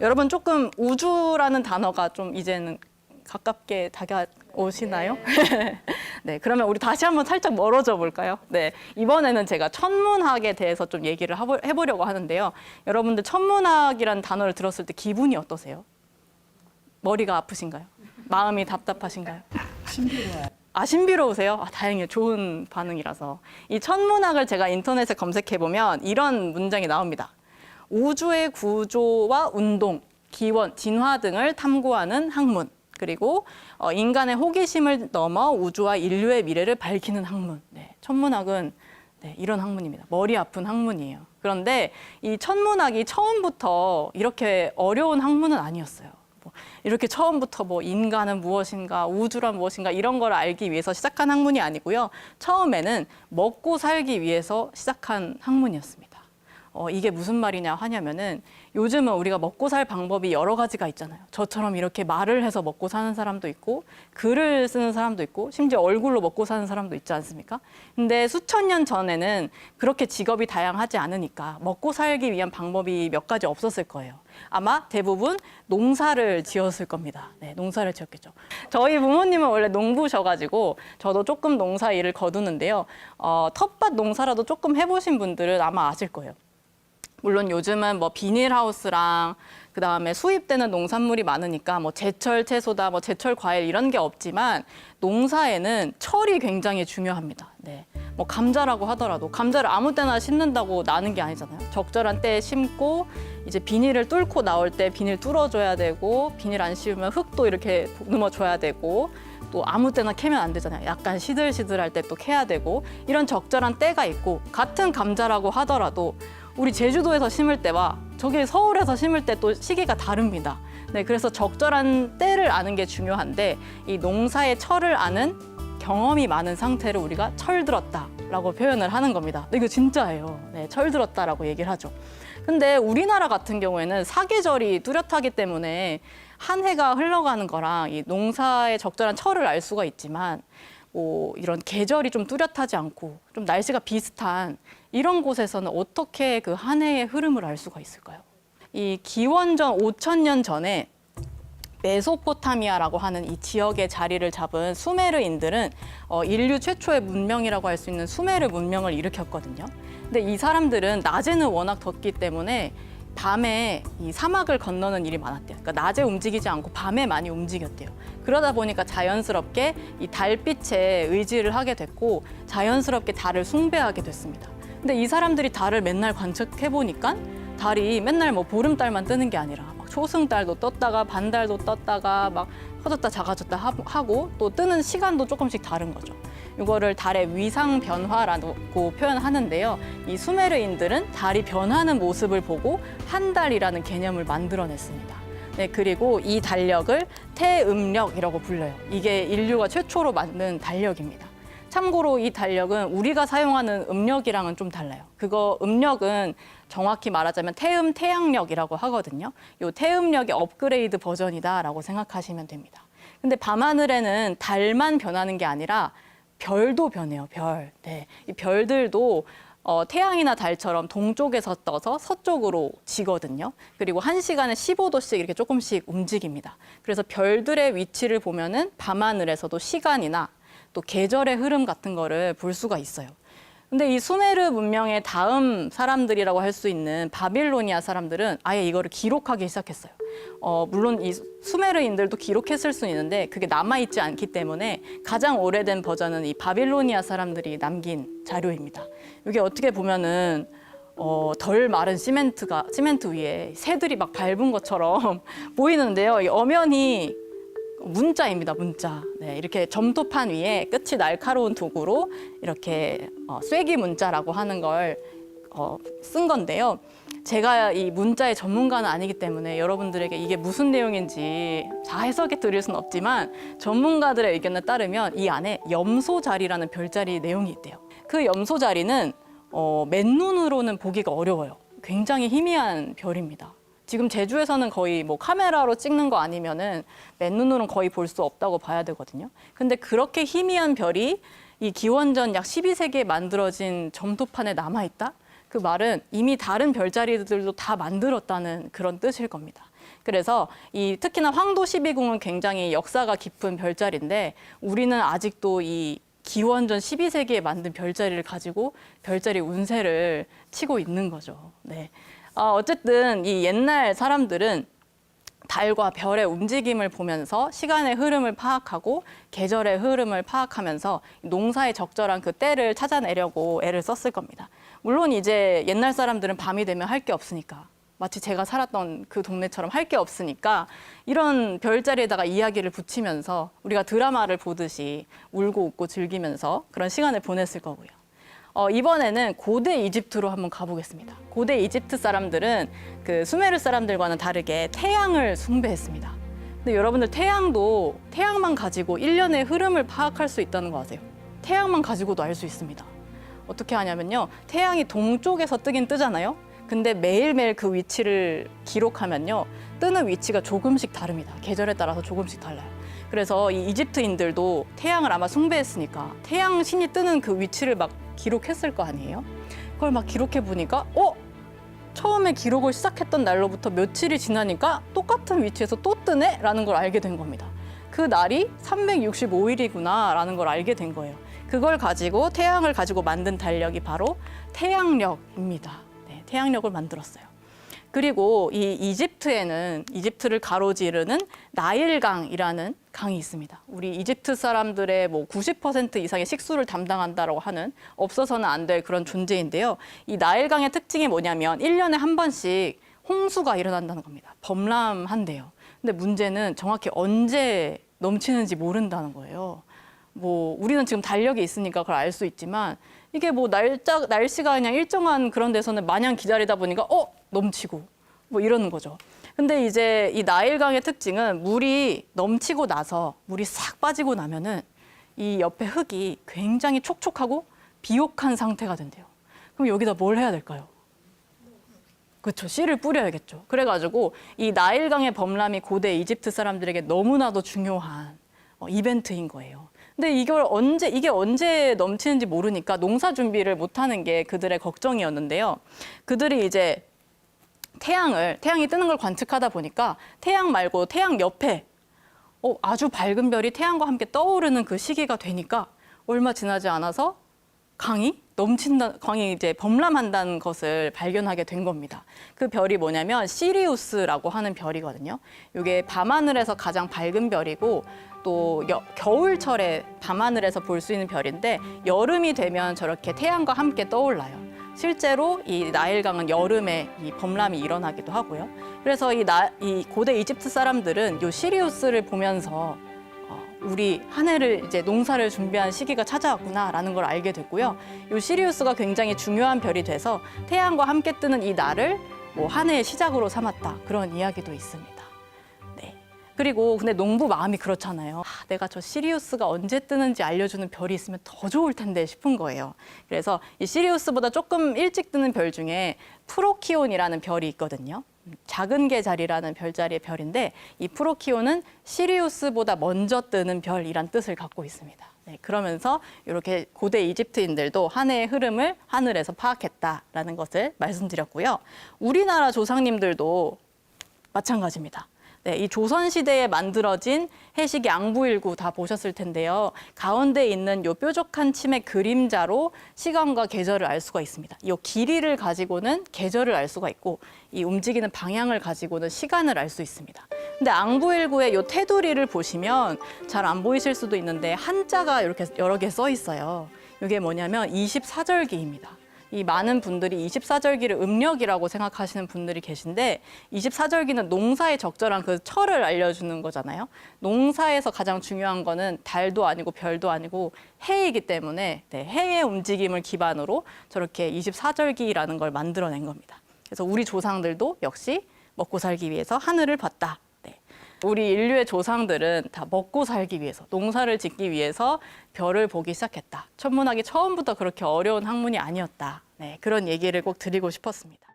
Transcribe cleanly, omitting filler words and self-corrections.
여러분 조금 우주라는 단어가 좀 이제는 가깝게 다가오시나요? 네, 그러면 우리 다시 한번 살짝 멀어져 볼까요? 네, 이번에는 제가 천문학에 대해서 좀 얘기를 해보려고 하는데요. 여러분들 천문학이라는 단어를 들었을 때 기분이 어떠세요? 머리가 아프신가요? 마음이 답답하신가요? 신비로워요. 아, 신비로우세요? 아, 다행이에요. 좋은 반응이라서. 이 천문학을 제가 인터넷에 검색해보면 이런 문장이 나옵니다. 우주의 구조와 운동, 기원, 진화 등을 탐구하는 학문. 그리고 인간의 호기심을 넘어 우주와 인류의 미래를 밝히는 학문. 네, 천문학은 네, 이런 학문입니다. 머리 아픈 학문이에요. 그런데 이 천문학이 처음부터 이렇게 어려운 학문은 아니었어요. 이렇게 처음부터 뭐 인간은 무엇인가, 우주란 무엇인가 이런 걸 알기 위해서 시작한 학문이 아니고요. 처음에는 먹고 살기 위해서 시작한 학문이었습니다. 이게 무슨 말이냐 하냐면은 요즘은 우리가 먹고 살 방법이 여러 가지가 있잖아요. 저처럼 이렇게 말을 해서 먹고 사는 사람도 있고 글을 쓰는 사람도 있고 심지어 얼굴로 먹고 사는 사람도 있지 않습니까? 근데 수천 년 전에는 그렇게 직업이 다양하지 않으니까 먹고 살기 위한 방법이 몇 가지 없었을 거예요. 아마 대부분 농사를 지었을 겁니다. 네, 농사를 지었겠죠. 저희 부모님은 원래 농부셔가지고 저도 조금 농사 일을 거두는데요. 텃밭 농사라도 조금 해보신 분들은 아마 아실 거예요. 물론 요즘은 뭐 비닐하우스랑 그다음에 수입되는 농산물이 많으니까 뭐 제철 채소다, 뭐 제철 과일 이런 게 없지만 농사에는 철이 굉장히 중요합니다. 네. 뭐 감자라고 하더라도 감자를 아무 때나 심는다고 나는 게 아니잖아요. 적절한 때에 심고 이제 비닐을 뚫고 나올 때 비닐 뚫어줘야 되고 비닐 안 씌우면 흙도 이렇게 보듬어줘야 되고 또 아무 때나 캐면 안 되잖아요. 약간 시들시들할 때 또 캐야 되고 이런 적절한 때가 있고 같은 감자라고 하더라도 우리 제주도에서 심을 때와 저기 서울에서 심을 때 또 시기가 다릅니다. 네, 그래서 적절한 때를 아는 게 중요한데 이 농사의 철을 아는 경험이 많은 상태를 우리가 철들었다라고 표현을 하는 겁니다. 이거 진짜예요. 네, 철들었다라고 얘기를 하죠. 근데 우리나라 같은 경우에는 사계절이 뚜렷하기 때문에 한 해가 흘러가는 거랑 이 농사의 적절한 철을 알 수가 있지만 뭐 이런 계절이 좀 뚜렷하지 않고 좀 날씨가 비슷한 이런 곳에서는 어떻게 그 한 해의 흐름을 알 수가 있을까요? 이 기원전 5,000년 전에 메소포타미아라고 하는 이 지역의 자리를 잡은 수메르인들은 인류 최초의 문명이라고 할 수 있는 수메르 문명을 일으켰거든요. 근데 이 사람들은 낮에는 워낙 덥기 때문에 밤에 이 사막을 건너는 일이 많았대요. 그러니까 낮에 움직이지 않고 밤에 많이 움직였대요. 그러다 보니까 자연스럽게 이 달빛에 의지를 하게 됐고 자연스럽게 달을 숭배하게 됐습니다. 근데 이 사람들이 달을 맨날 관측해 보니까 달이 맨날 뭐 보름달만 뜨는 게 아니라 막 초승달도 떴다가 반달도 떴다가 막 커졌다 작아졌다 하고 또 뜨는 시간도 조금씩 다른 거죠. 이거를 달의 위상 변화라고 표현하는데요. 이 수메르인들은 달이 변하는 모습을 보고 한 달이라는 개념을 만들어냈습니다. 네, 그리고 이 달력을 태음력이라고 불러요. 이게 인류가 최초로 만든 달력입니다. 참고로 이 달력은 우리가 사용하는 음력이랑은 좀 달라요. 그거 음력은 정확히 말하자면 태양력이라고 하거든요. 이 태음력의 업그레이드 버전이다라고 생각하시면 됩니다. 근데 밤하늘에는 달만 변하는 게 아니라 별도 변해요, 별. 네, 이 별들도 태양이나 달처럼 동쪽에서 떠서 서쪽으로 지거든요. 그리고 1시간에 15도씩 이렇게 조금씩 움직입니다. 그래서 별들의 위치를 보면은 밤하늘에서도 시간이나 또 계절의 흐름 같은 거를 볼 수가 있어요. 근데 이 수메르 문명의 다음 사람들이라고 할 수 있는 바빌로니아 사람들은 아예 이거를 기록하기 시작했어요. 물론 이 수메르인들도 기록했을 수 있는데 그게 남아있지 않기 때문에 가장 오래된 버전은 이 바빌로니아 사람들이 남긴 자료입니다. 이게 어떻게 보면은 덜 마른 시멘트 위에 새들이 막 밟은 것처럼 보이는데요. 이 엄연히 문자입니다, 문자. 네, 이렇게 점토판 위에 끝이 날카로운 도구로 이렇게 쐐기 문자라고 하는 걸 쓴 건데요. 제가 이 문자의 전문가는 아니기 때문에 여러분들에게 이게 무슨 내용인지 다 해석해 드릴 수는 없지만 전문가들의 의견에 따르면 이 안에 염소자리라는 별자리 내용이 있대요. 그 염소자리는 맨눈으로는 보기가 어려워요. 굉장히 희미한 별입니다. 지금 제주에서는 거의 뭐 카메라로 찍는 거 아니면은 맨눈으로는 거의 볼 수 없다고 봐야 되거든요. 근데 그렇게 희미한 별이 이 기원전 약 12세기에 만들어진 점토판에 남아있다? 그 말은 이미 다른 별자리들도 다 만들었다는 그런 뜻일 겁니다. 그래서 특히나 황도 12궁은 굉장히 역사가 깊은 별자리인데 우리는 아직도 이 기원전 12세기에 만든 별자리를 가지고 별자리 운세를 치고 있는 거죠. 네. 어쨌든 이 옛날 사람들은 달과 별의 움직임을 보면서 시간의 흐름을 파악하고 계절의 흐름을 파악하면서 농사에 적절한 그 때를 찾아내려고 애를 썼을 겁니다. 물론 이제 옛날 사람들은 밤이 되면 할 게 없으니까 마치 제가 살았던 그 동네처럼 할 게 없으니까 이런 별자리에다가 이야기를 붙이면서 우리가 드라마를 보듯이 울고 웃고 즐기면서 그런 시간을 보냈을 거고요. 이번에는 고대 이집트로 한번 가보겠습니다. 고대 이집트 사람들은 그 수메르 사람들과는 다르게 태양을 숭배했습니다. 근데 여러분들 태양만 가지고 일년의 흐름을 파악할 수 있다는 거 아세요? 태양만 가지고도 알 수 있습니다. 어떻게 하냐면요. 태양이 동쪽에서 뜨긴 뜨잖아요. 근데 매일매일 그 위치를 기록하면요. 뜨는 위치가 조금씩 다릅니다. 계절에 따라서 조금씩 달라요. 그래서 이 이집트인들도 태양을 아마 숭배했으니까 태양 신이 뜨는 그 위치를 막 기록했을 거 아니에요? 그걸 막 기록해 보니까 처음에 기록을 시작했던 날로부터 며칠이 지나니까 똑같은 위치에서 또 뜨네? 라는 걸 알게 된 겁니다. 그 날이 365일이구나 라는 걸 알게 된 거예요. 그걸 가지고 태양을 가지고 만든 달력이 바로 태양력입니다. 네, 태양력을 만들었어요. 그리고 이 이집트를 가로지르는 나일강이라는 강이 있습니다. 우리 이집트 사람들의 뭐 90% 이상의 식수를 담당한다라고 하는 없어서는 안 될 그런 존재인데요. 이 나일강의 특징이 뭐냐면 1년에 한 번씩 홍수가 일어난다는 겁니다. 범람한대요. 근데 문제는 정확히 언제 넘치는지 모른다는 거예요. 뭐 우리는 지금 달력이 있으니까 그걸 알 수 있지만 이게 뭐 날씨가 그냥 일정한 그런 데서는 마냥 기다리다 보니까 넘치고 뭐 이러는 거죠. 근데 이제 이 나일강의 특징은 물이 넘치고 나서 물이 싹 빠지고 나면은 이 옆에 흙이 굉장히 촉촉하고 비옥한 상태가 된대요. 그럼 여기다 뭘 해야 될까요? 그렇죠. 씨를 뿌려야겠죠. 그래가지고 이 나일강의 범람이 고대 이집트 사람들에게 너무나도 중요한 이벤트인 거예요. 근데 이게 언제 넘치는지 모르니까 농사 준비를 못하는 게 그들의 걱정이었는데요. 그들이 이제 태양이 뜨는 걸 관측하다 보니까 태양 말고 태양 옆에 아주 밝은 별이 태양과 함께 떠오르는 그 시기가 되니까 얼마 지나지 않아서 강이 이제 범람한다는 것을 발견하게 된 겁니다. 그 별이 뭐냐면 시리우스라고 하는 별이거든요. 이게 밤하늘에서 가장 밝은 별이고 또 겨울철에 밤하늘에서 볼 수 있는 별인데 여름이 되면 저렇게 태양과 함께 떠올라요. 실제로 이 나일강은 여름에 이 범람이 일어나기도 하고요. 그래서 이 고대 이집트 사람들은 이 시리우스를 보면서 우리 한 해를 이제 농사를 준비한 시기가 찾아왔구나라는 걸 알게 됐고요. 이 시리우스가 굉장히 중요한 별이 돼서 태양과 함께 뜨는 이 날을 뭐 한 해의 시작으로 삼았다. 그런 이야기도 있습니다. 네. 그리고 근데 농부 마음이 그렇잖아요. 내가 저 시리우스가 언제 뜨는지 알려주는 별이 있으면 더 좋을 텐데 싶은 거예요. 그래서 이 시리우스보다 조금 일찍 뜨는 별 중에 프로키온이라는 별이 있거든요. 작은 계자리라는 별자리의 별인데 이 프로키온은 시리우스보다 먼저 뜨는 별이란 뜻을 갖고 있습니다. 네, 그러면서 이렇게 고대 이집트인들도 한 해의 흐름을 하늘에서 파악했다라는 것을 말씀드렸고요. 우리나라 조상님들도 마찬가지입니다. 네, 이 조선시대에 만들어진 해식 양부일구 다 보셨을 텐데요. 가운데 있는 요 뾰족한 침의 그림자로 시간과 계절을 알 수가 있습니다. 이 길이를 가지고는 계절을 알 수가 있고 이 움직이는 방향을 가지고는 시간을 알 수 있습니다. 근데 앙부일구의 요 테두리를 보시면 잘 안 보이실 수도 있는데 한자가 이렇게 여러 개 써 있어요. 이게 뭐냐면 24절기입니다. 이 많은 분들이 24절기를 음력이라고 생각하시는 분들이 계신데 24절기는 농사에 적절한 그 철을 알려주는 거잖아요. 농사에서 가장 중요한 거는 달도 아니고 별도 아니고 해이기 때문에 해의 움직임을 기반으로 저렇게 24절기라는 걸 만들어낸 겁니다. 그래서 우리 조상들도 역시 먹고 살기 위해서 하늘을 봤다. 우리 인류의 조상들은 다 먹고 살기 위해서, 농사를 짓기 위해서 별을 보기 시작했다. 천문학이 처음부터 그렇게 어려운 학문이 아니었다. 네, 그런 얘기를 꼭 드리고 싶었습니다.